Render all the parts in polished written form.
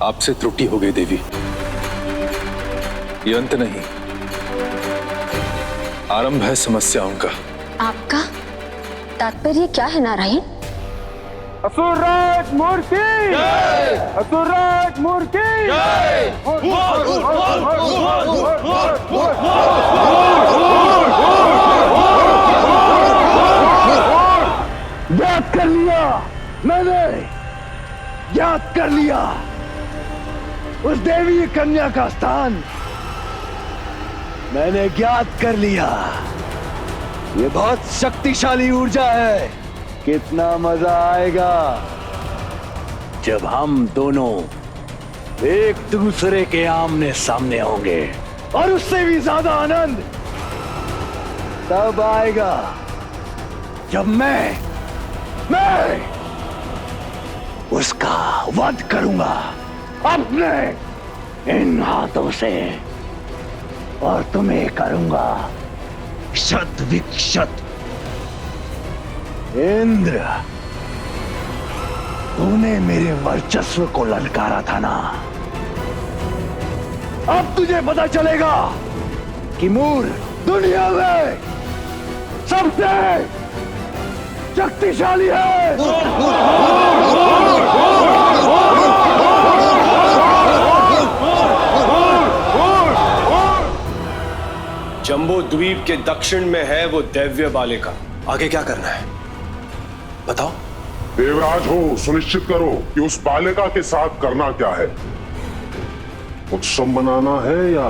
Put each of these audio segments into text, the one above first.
आपसे त्रुटि हो गई देवी। ये अंत नहीं, आरंभ है समस्याओं का। आपका तात्पर्य क्या है नारायण? असुरराज मूर्ति जय! असुरराज मूर्ति जय! ज्ञात कर लिया, मैंने ज्ञात कर लिया उस देवी कन्या का स्थान मैंने ज्ञात कर लिया। ये बहुत शक्तिशाली ऊर्जा है। कितना मजा आएगा जब हम दोनों एक दूसरे के आमने सामने होंगे, और उससे भी ज्यादा आनंद तब आएगा जब मैं उसका वध करूंगा अपने इन हाथों से, और तुम्हें करूंगा शत विक्षत। इंद्र, तूने मेरे वर्चस्व को ललकारा था ना, अब तुझे पता चलेगा कि मूर दुनिया में सबसे शक्तिशाली है। जम्बो द्वीप के दक्षिण में है वो दैव्य बालिका। आगे क्या करना है बताओ। देवराज हो, सुनिश्चित करो कि उस बालिका के साथ करना क्या है। उत्सव मनाना है या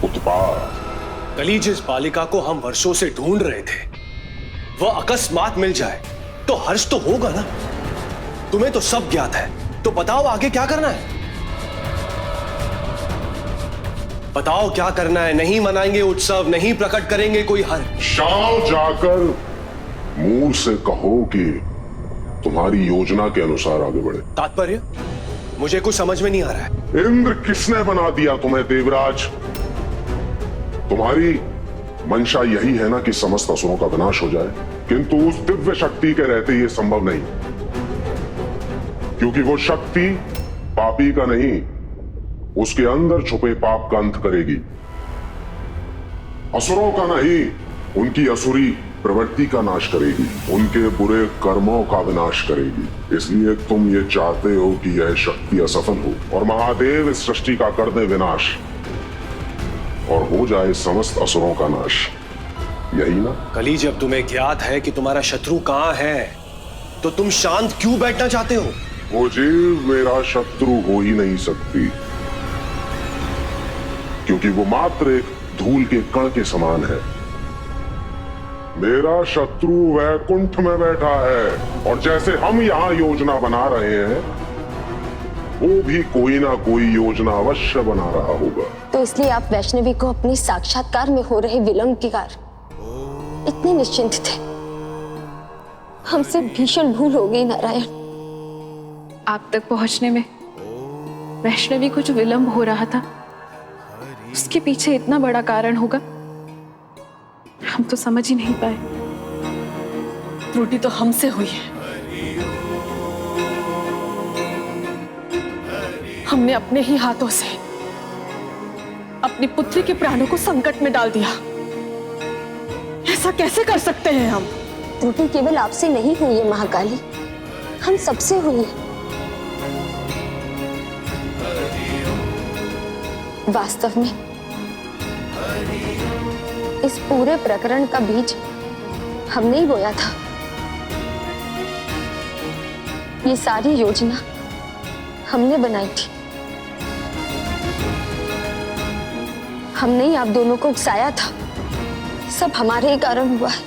उत्पात? कली, जिस बालिका को हम वर्षों से ढूंढ रहे थे वह अकस्मात मिल जाए तो हर्ष तो होगा ना। तुम्हें तो सब ज्ञात है, तो बताओ आगे क्या करना है। बताओ क्या करना है। नहीं मनाएंगे उत्सव, नहीं प्रकट करेंगे कोई हर्ष। शाम जाकर मूर से कहो कि तुम्हारी योजना के अनुसार आगे बढ़े। तात्पर्य मुझे कुछ समझ में नहीं आ रहा है। इंद्र किसने बना दिया तुम्हें देवराज? तुम्हारी मंशा यही है ना कि समस्त असुरों का विनाश हो जाए, किंतु उस दिव्य शक्ति के रहते यह संभव नहीं, क्योंकि वो शक्ति पापी का नहीं, उसके अंदर छुपे पाप का अंत करेगी। असुरों का नहीं, उनकी असुरी प्रवृत्ति का नाश करेगी, उनके बुरे कर्मों का विनाश करेगी। इसलिए तुम ये चाहते हो कि यह शक्ति असफल हो और महादेव इस सृष्टि का कर दे विनाश और हो जाए समस्त असुरों का नाश, यही ना? कली, जब तुम्हें ज्ञात है कि तुम्हारा शत्रु कहां है तो तुम शांत क्यों बैठना चाहते हो? वो जीव मेरा शत्रु हो ही नहीं सकती, क्योंकि वो मात्र एक धूल के कण के समान है। मेरा शत्रु वैकुंठ में बैठा है, और जैसे हम यहां योजना बना रहे हैं वो भी कोई ना कोई योजना अवश्य बना रहा होगा। तो इसलिए आप वैष्णवी को अपने साक्षात्कार में हो रहे विलंब के कारण इतने निश्चिंत थे। हमसे भीषण भूल हो गई नारायण। आप तक पहुंचने में वैष्णवी को जो विलंब हो रहा था उसके पीछे इतना बड़ा कारण होगा हम तो समझ ही नहीं पाए। त्रुटि तो हमसे हुई है। हमने अपने ही हाथों से अपनी पुत्री के प्राणों को संकट में डाल दिया। ऐसा कैसे कर सकते हैं हम? त्रुटि केवल आपसे नहीं हुई है महाकाली, हम सबसे हुई है। वास्तव में इस पूरे प्रकरण का बीज हमने ही बोया था। ये सारी योजना हमने बनाई थी। हमने ही आप दोनों को उकसाया था। सब हमारे ही कारण हुआ है।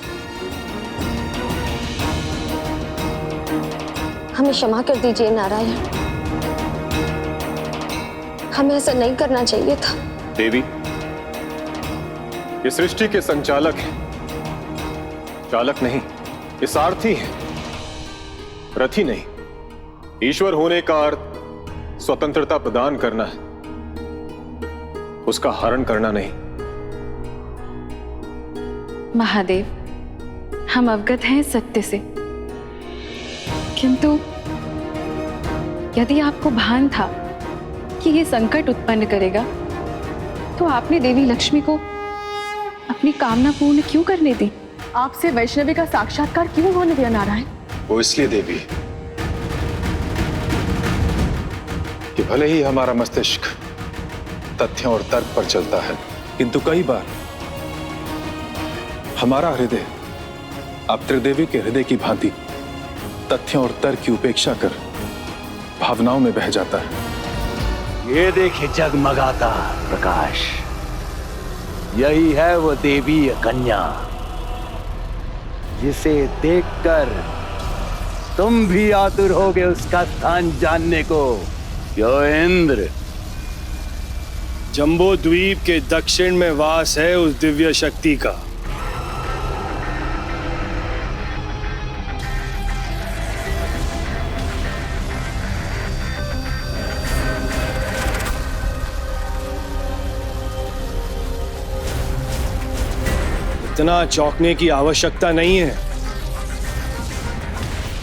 हमें क्षमा कर दीजिए नारायण, हमें ऐसा नहीं करना चाहिए था। देवी, ये सृष्टि के संचालक हैं, चालक नहीं। ये सारथी हैं, रथी नहीं। ईश्वर होने का अर्थ स्वतंत्रता प्रदान करना है, उसका हरण करना नहीं। महादेव, हम अवगत हैं सत्य से, किंतु यदि आपको भान था कि ये संकट उत्पन्न करेगा, तो आपने देवी लक्ष्मी को अपनी कामना पूर्ण क्यों करने दी? आपसे वैष्णवी का साक्षात्कार क्यों होने दिया नारायण? वो इसलिए देवी कि भले ही हमारा मस्तिष्क तथ्यों और तर्क पर चलता है, किंतु कई बार हमारा हृदय अब त्रिदेवी के हृदय की भांति तथ्यों और तर्क की उपेक्षा कर भावनाओं में बह जाता है। ये देखिए जगमगाता प्रकाश, यही है वो देवी कन्या जिसे देखकर तुम भी आतुर होगे उसका स्थान जानने को। क्यों इंद्र? जंबो द्वीप के दक्षिण में वास है उस दिव्य शक्ति का। इतना चौंकने की आवश्यकता नहीं है।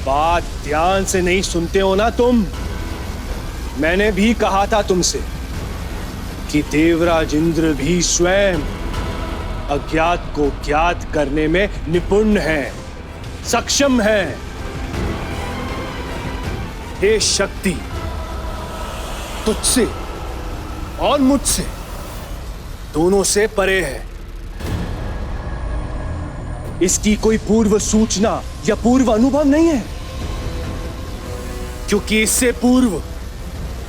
बात ध्यान से नहीं सुनते हो ना तुम। मैंने भी कहा था तुमसे कि देवराज इंद्र भी स्वयं अज्ञात को ज्ञात करने में निपुण है, सक्षम है। हे शक्ति, तुझसे और मुझसे दोनों से परे है। इसकी कोई पूर्व सूचना या पूर्व अनुभव नहीं है, क्योंकि इससे पूर्व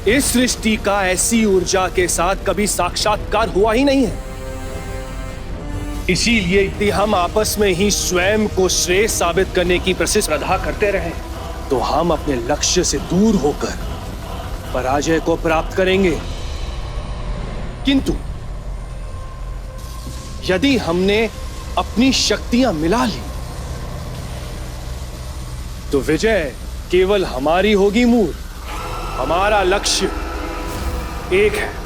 इस सृष्टि का ऐसी ऊर्जा के साथ कभी साक्षात्कार हुआ ही नहीं है। इसीलिए यदि हम आपस में ही स्वयं को श्रेष्ठ साबित करने की प्रतिस्पर्धा करते रहे, तो हम अपने लक्ष्य से दूर होकर पराजय को प्राप्त करेंगे। किंतु यदि हमने अपनी शक्तियां मिला ली, तो विजय केवल हमारी होगी मूर। हमारा लक्ष्य एक है।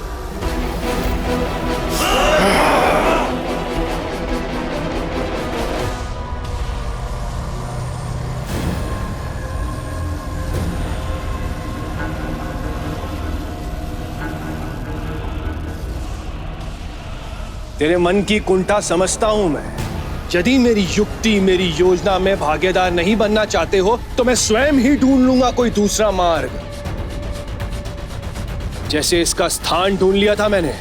तेरे मन की कुंठा समझता हूं मैं। यदि मेरी युक्ति, मेरी योजना में भागीदार नहीं बनना चाहते हो, तो मैं स्वयं ही ढूंढ लूंगा कोई दूसरा मार्ग, जैसे इसका स्थान ढूंढ लिया था मैंने।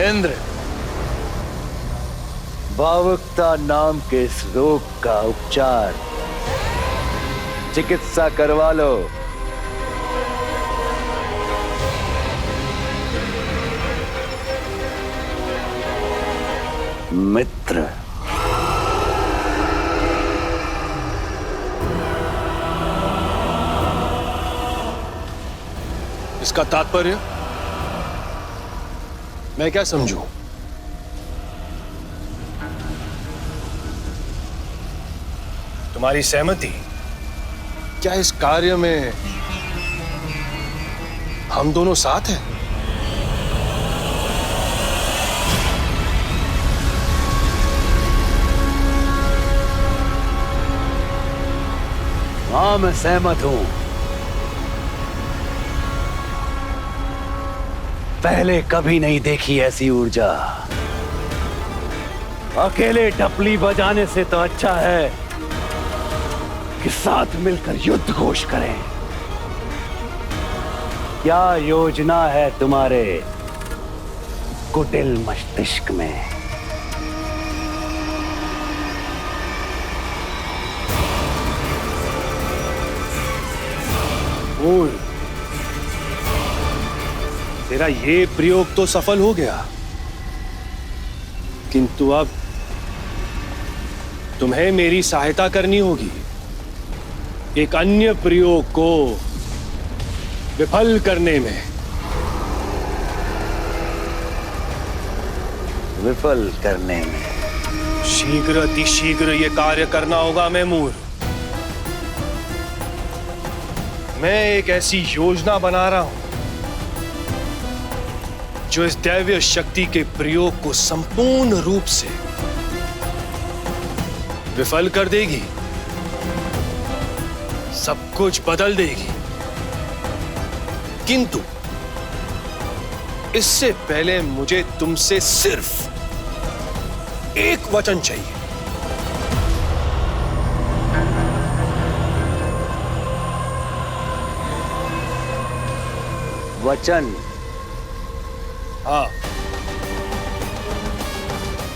इंद्र, भावुकता नाम के इस रोग का उपचार चिकित्सा करवा लो। मित्र, इसका तात्पर्य मैं क्या समझूं? तुम्हारी सहमति? क्या इस कार्य में हम दोनों साथ हैं? हाँ, मैं सहमत हूं। पहले कभी नहीं देखी ऐसी ऊर्जा। अकेले ढपली बजाने से तो अच्छा है कि साथ मिलकर युद्ध घोष करें। क्या योजना है तुम्हारे कुटिल मस्तिष्क में? मूल, तेरा ये प्रयोग तो सफल हो गया, किंतु अब तुम्हें मेरी सहायता करनी होगी एक अन्य प्रयोग को विफल करने में। विफल करने में? शीघ्र अतिशीघ्र ये कार्य करना होगा मैमूर। मैं एक ऐसी योजना बना रहा हूं जो इस दैवीय शक्ति के प्रयोग को संपूर्ण रूप से विफल कर देगी, सब कुछ बदल देगी। किंतु इससे पहले मुझे तुमसे सिर्फ एक वचन चाहिए। वचन? हाँ,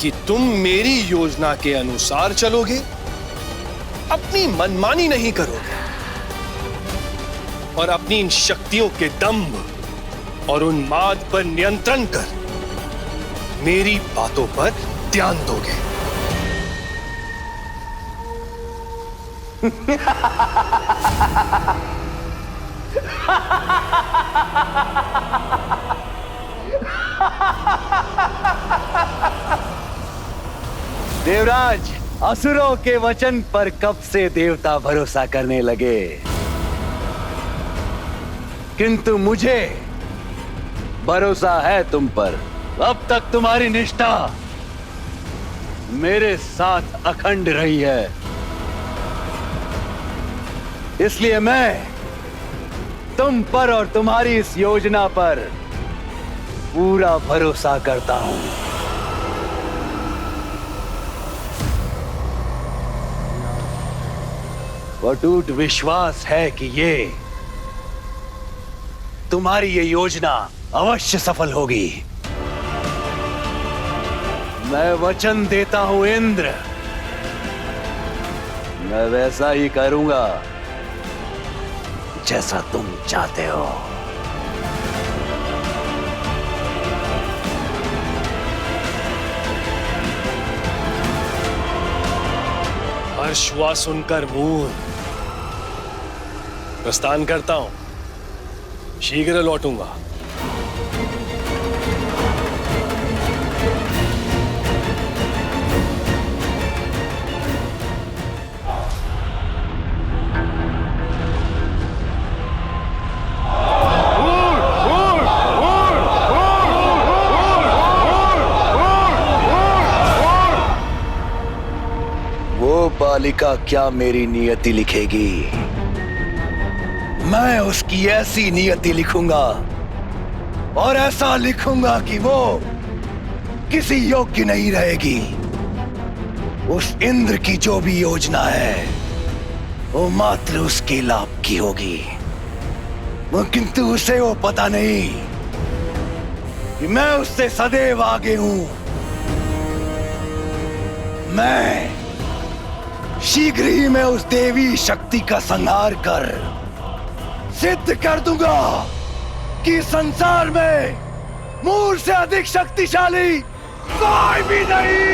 कि तुम मेरी योजना के अनुसार चलोगे, अपनी मनमानी नहीं करोगे और अपनी इन शक्तियों के दंभ और उन्माद पर नियंत्रण कर मेरी बातों पर ध्यान दोगे। देवराज, असुरों के वचन पर कब से देवता भरोसा करने लगे, किंतु मुझे भरोसा है तुम पर। अब तक तुम्हारी निष्ठा मेरे साथ अखंड रही है, इसलिए मैं तुम पर और तुम्हारी इस योजना पर पूरा भरोसा करता हूं। अटूट विश्वास है कि तुम्हारी ये योजना अवश्य सफल होगी। मैं वचन देता हूं इंद्र, मैं वैसा ही करूंगा जैसा तुम चाहते हो। हर्ष हुआ सुनकर मूर, प्रस्थान करता हूं, शीघ्र लौटूंगा। वो बालिका क्या मेरी नियति लिखेगी? मैं उसकी ऐसी नियति लिखूंगा और ऐसा लिखूंगा कि वो किसी योग्य नहीं रहेगी। उस इंद्र की जो भी योजना है वो मात्र उसके लाभ की होगी, किंतु उसे वो पता नहीं कि मैं उससे सदैव आगे हूं। मैं शीघ्र ही मैं उस देवी शक्ति का संहार कर सिद्ध कर दूंगा कि संसार में मूर से अधिक शक्तिशाली कोई भी नहीं।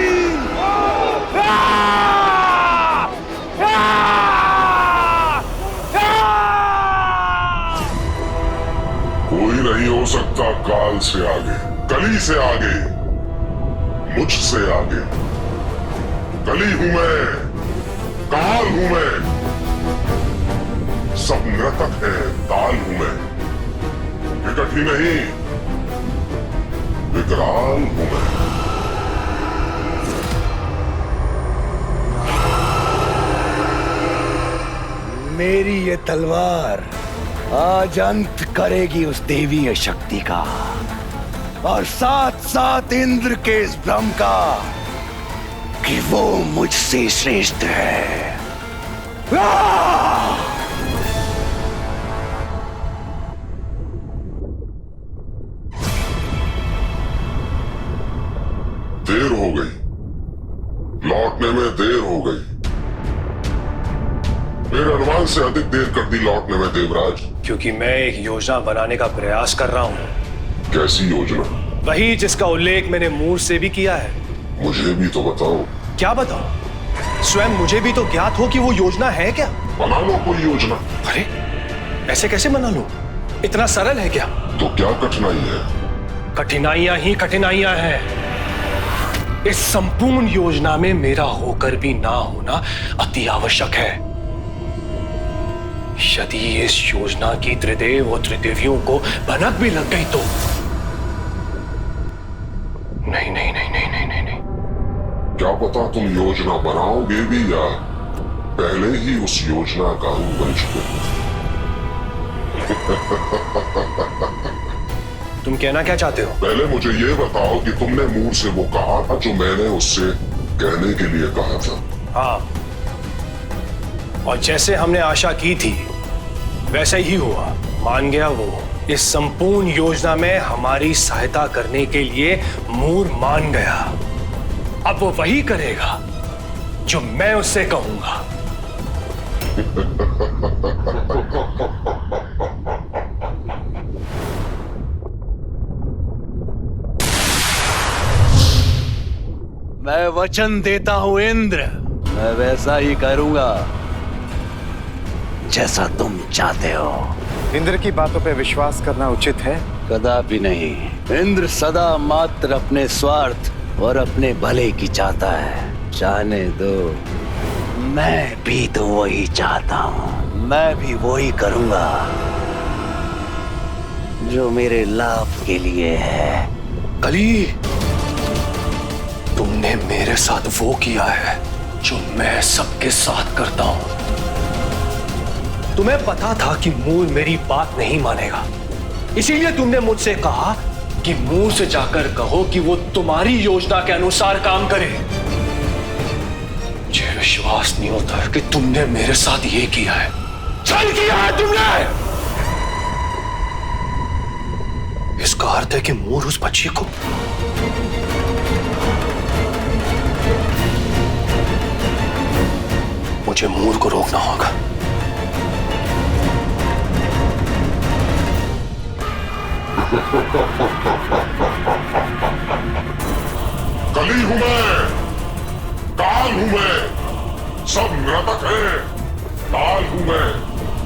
कोई नहीं हो सकता काल से आगे, कली से आगे, मुझसे आगे। कली हूं मैं, काल हूं मैं, सब नर्तक है, ताल हूं मैं। विकट ही नहीं, विकराल हूं मैं। मेरी ये तलवार आज अंत करेगी उस देवी शक्ति का और साथ साथ इंद्र के इस भ्रम का कि वो मुझसे श्रेष्ठ है। देर हो गई, लौटने में देर हो गई। मेरे अनुमान से अधिक देर कर दी लौटने में देवराज। क्योंकि मैं एक योजना बनाने का प्रयास कर रहा हूं। कैसी योजना? वही जिसका उल्लेख मैंने मूर से भी किया है। मुझे भी तो बताओ। क्या बताऊं? स्वयं मुझे भी तो ज्ञात हो कि वो योजना है क्या। बना लो कोई योजना। अरे ऐसे कैसे बना लूं? इतना सरल है क्या? तो क्या कठिनाई है? कठिनाइयां ही कठिनाइयां हैं। इस संपूर्ण योजना में मेरा होकर भी ना होना अति आवश्यक है। यदि इस योजना की त्रिदेव और त्रिदेवियों को भनक भी लग गई तो नहीं नहीं नहीं नहीं नहीं नहीं, नहीं। क्या पता तुम योजना बनाओगे भी या पहले ही उस योजना का अंग बन चुके हो। तुम कहना क्या चाहते हो? पहले मुझे ये बताओ कि तुमने मूर से वो कहा था जो मैंने उससे कहने के लिए कहा था। हाँ, और जैसे हमने आशा की थी वैसा ही हुआ। मान गया वो। इस संपूर्ण योजना में हमारी सहायता करने के लिए मूर मान गया। अब वो वही करेगा जो मैं उससे कहूंगा। मैं वचन देता हूं इंद्र, मैं वैसा ही करूंगा जैसा तुम चाहते हो। इंद्र की बातों पे विश्वास करना उचित है? कदापि नहीं। इंद्र सदा मात्र अपने स्वार्थ और अपने भले की चाहता है। चाहने दो, मैं भी तो वही चाहता हूँ। मैं भी वही करूंगा जो मेरे लाभ के लिए है। कली, तुमने मेरे साथ वो किया है जो मैं सबके साथ करता हूं। तुम्हें पता था कि मूर मेरी बात नहीं मानेगा, इसीलिए तुमने मुझसे कहा कि मूर से जाकर कहो कि वो तुम्हारी योजना के अनुसार काम करे। मुझे विश्वास नहीं होता कि तुमने मेरे साथ ये किया है। छल किया है तुमने। इसका अर्थ है कि मूर उस बच्ची को मुझे मूर को रोकना होगा। कली हूं मैं, काल हूं मैं, सब नृतक हैं। काल हूं मैं,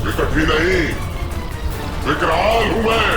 विकट ही नहीं, विकराल हूं मैं।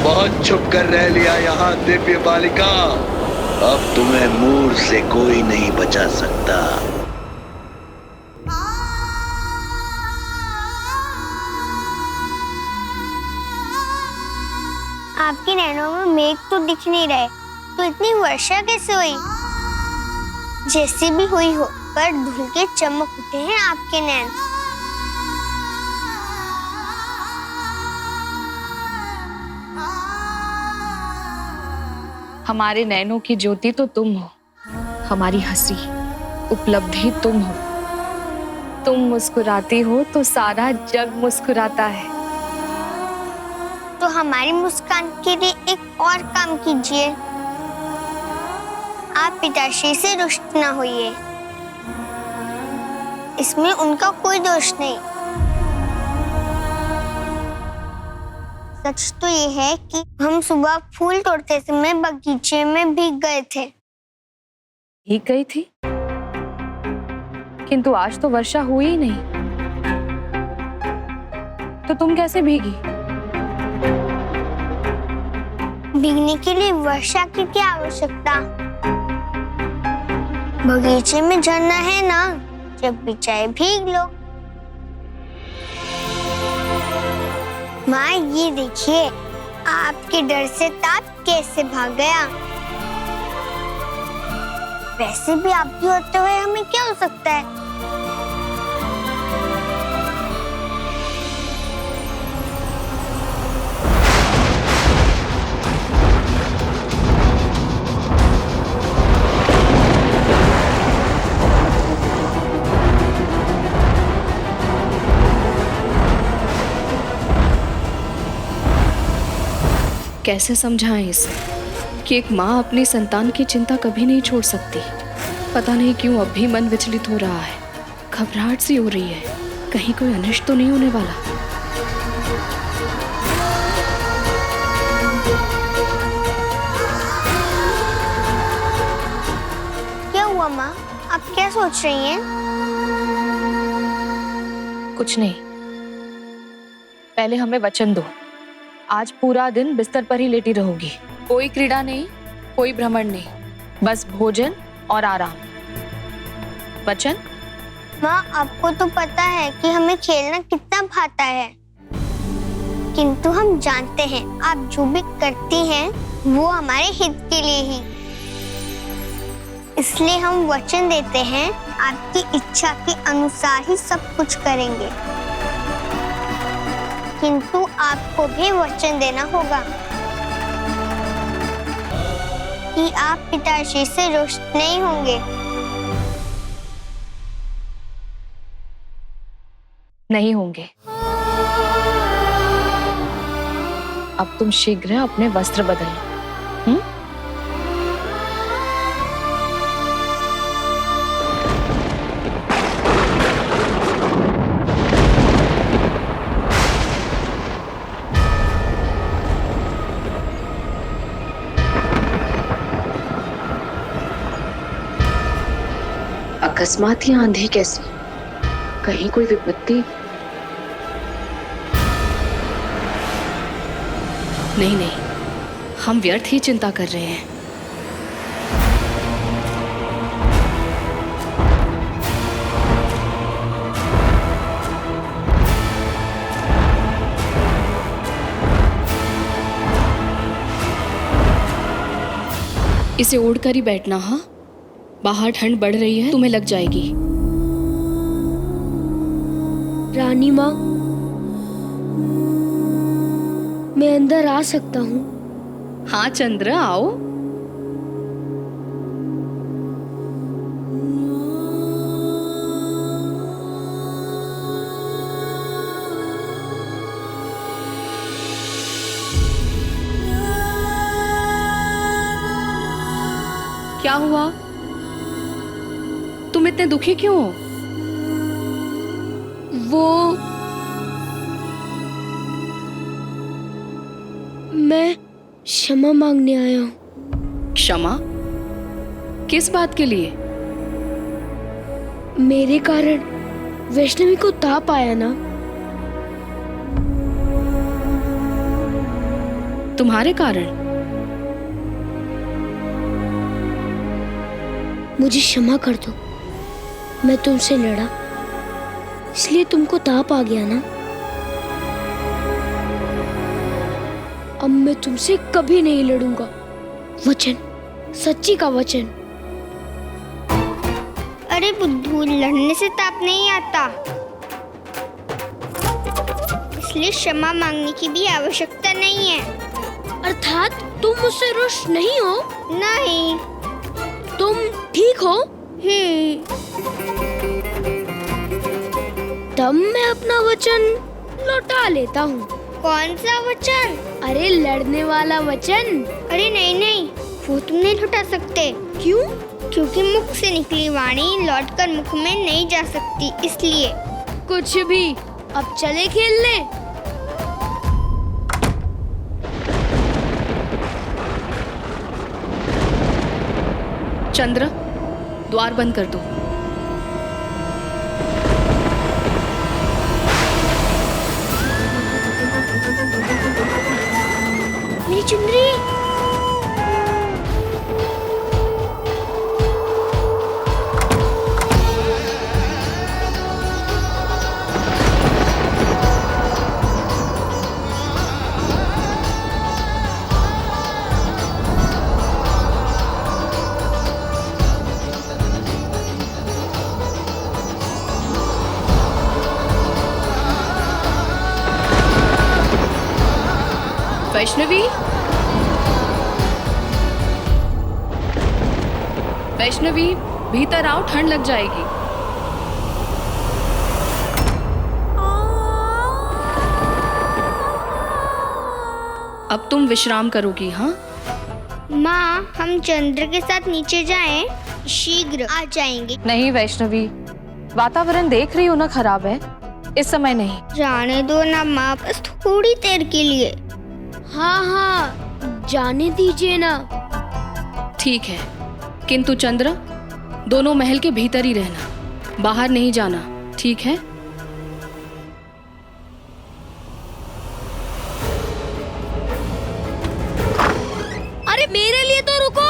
बहुत छुप कर रह लिया यहाँ दिव्य बालिका। अब तुम्हें मूर से कोई नहीं बचा सकता। आपकी नैनों में मेघ तो दिख नहीं रहे, तो इतनी वर्षा कैसे हुई? जैसी भी हुई हो, पर धुल के चमक उठे हैं आपके नैन। हमारे नैनों की ज्योति तो तुम हो, हमारी हंसी उपलब्धि तुम हो। तुम मुस्कुराती हो तो सारा जग मुस्कुराता है। तो हमारी मुस्कान के लिए एक और काम कीजिए। आप पिताश्री से रुष्ट न होइए, इसमें उनका कोई दोष नहीं। सच तो ये है कि हम सुबह फूल तोड़ते समय बगीचे में भीग गए थे। भीग गई थी, किंतु आज तो वर्षा हुई ही नहीं, तो तुम कैसे भीगी? भीगने के लिए वर्षा की क्या आवश्यकता? बगीचे में झरना है ना, जब भी चाहे भीग लो। माँ ये देखिए, आपके डर से ताप कैसे भाग गया। वैसे भी आप भी होते हुए हमें क्या हो सकता है? कैसे समझाएं इसे कि एक माँ अपनी संतान की चिंता कभी नहीं छोड़ सकती। पता नहीं क्यों अब भी मन विचलित हो रहा है, घबराहट सी हो रही है। कहीं कोई अनिष्ट तो नहीं होने वाला। क्या हुआ माँ, आप क्या सोच रही हैं? कुछ नहीं, पहले हमें वचन दो। आज पूरा दिन बिस्तर पर ही लेटी रहोगी। कोई क्रीड़ा नहीं, कोई भ्रमण नहीं, बस भोजन और आराम। वचन? माँ, आपको तो पता है कि हमें खेलना कितना भाता है, किंतु हम जानते हैं आप जो भी करती हैं वो हमारे हित के लिए ही। इसलिए हम वचन देते हैं आपकी इच्छा के अनुसार ही सब कुछ करेंगे, किंतु आपको भी वचन देना होगा कि आप पिताश्री से रुष्ट नहीं होंगे। नहीं होंगे। अब तुम शीघ्र अपने वस्त्र बदलो। अकस्मात ही आंधी कैसी? कहीं कोई विपत्ति? नहीं नहीं, हम व्यर्थ ही चिंता कर रहे हैं। इसे ओढ़कर ही बैठना। हाँ, बाहर ठंड बढ़ रही है, तुम्हें लग जाएगी। रानी माँ, मैं अंदर आ सकता हूँ? हाँ चंद्र, आओ। क्या हुआ? तुम इतने दुखी क्यों हो? वो मैं क्षमा मांगने आया हूँ। क्षमा? किस बात के लिए? मेरे कारण वैष्णवी को ताप आया ना। तुम्हारे कारण? मुझे क्षमा कर दो, मैं तुमसे लड़ा, इसलिए तुमको ताप आ गया ना। अब मैं तुमसे कभी नहीं लड़ूंगा। वचन, सच्ची का वचन। अरे बुद्धू, लड़ने से ताप नहीं आता, इसलिए क्षमा मांगने की भी आवश्यकता नहीं है। अर्थात तुम मुझसे रुष्ट नहीं हो? नहीं। तुम ठीक हो? तब मैं अपना वचन लौटा लेता हूँ। कौन सा वचन? अरे लड़ने वाला वचन। अरे नहीं नहीं, वो तुम नहीं लौटा सकते। क्यों? क्योंकि मुख से निकली वाणी लौटकर मुख में नहीं जा सकती, इसलिए। कुछ भी, अब चले खेलने। चंद्र, द्वार बंद कर दो। मेरी चुनरी। वैष्णवी, वैष्णवी, भीतर आओ, ठंड लग जाएगी। अब तुम विश्राम करोगी? हाँ माँ, हम चंद्र के साथ नीचे जाएं, शीघ्र आ जाएंगे। नहीं वैष्णवी, वातावरण देख रही हो ना, खराब है, इस समय नहीं। जाने दो ना माँ, बस थोड़ी देर के लिए। हाँ हाँ, जाने दीजिए ना। ठीक है, किंतु चंद्र, दोनों महल के भीतर ही रहना, बाहर नहीं जाना, ठीक है? मेरे लिए तो रुको।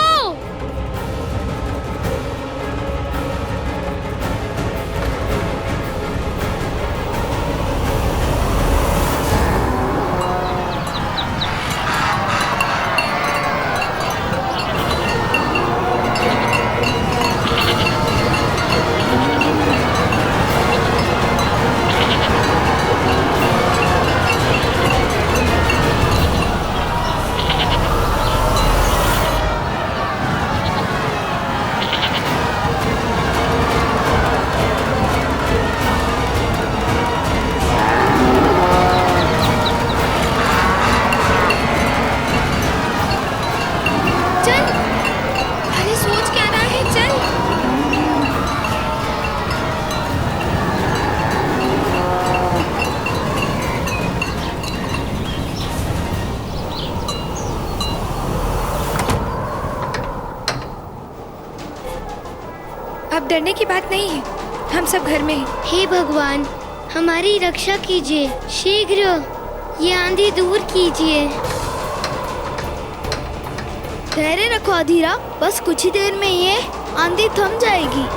अब डरने की बात नहीं है, हम सब घर में हैं। हे भगवान, हमारी रक्षा कीजिए, शीघ्र ये आंधी दूर कीजिए। धैर्य रखो अधीरा, बस कुछ ही देर में ये आंधी थम जाएगी।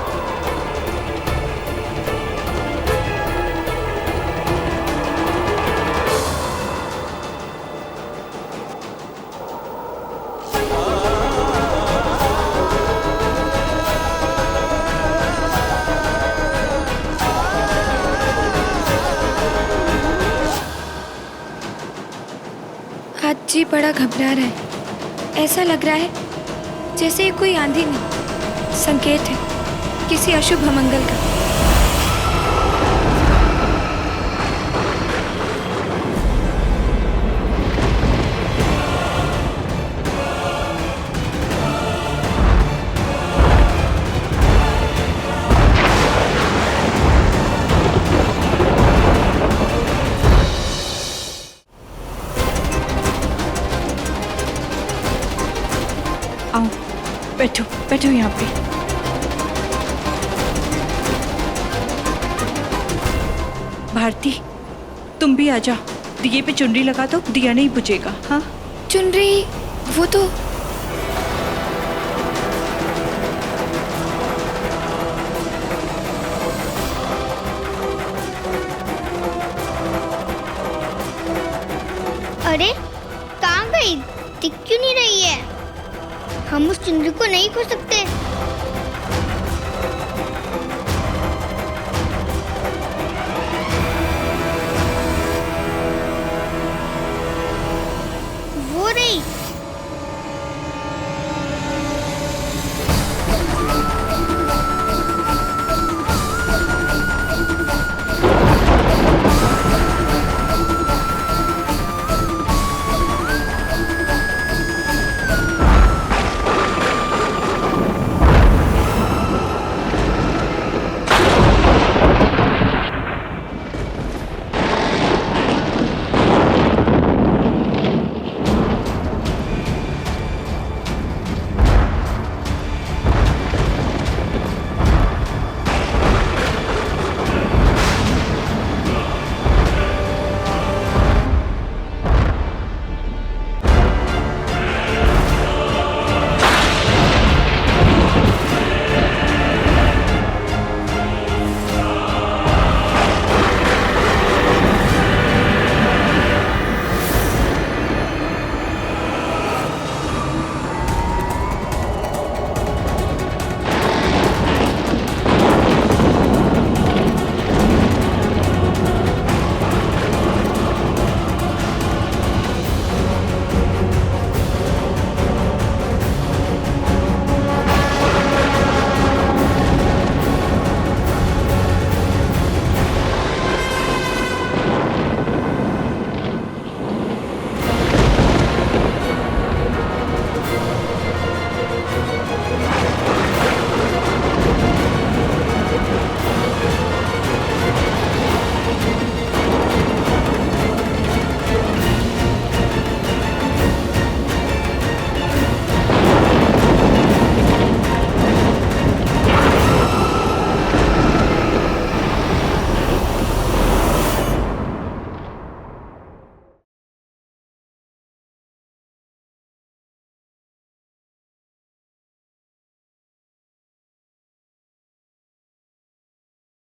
आज जी बड़ा घबरा रहा है। ऐसा लग रहा है जैसे ये कोई आंधी नहीं, संकेत है किसी अशुभ अमंगल का। आओ बैठो बैठो यहाँ पे। भारती तुम भी आ जाओ, दिए पे चुनरी लगा दो, दिया नहीं बुझेगा। हाँ चुनरी वो तो अरे कहाँ गई? दिख क्यों नहीं रही है? हम उस चुनरी को नहीं खो सकते। वो रही।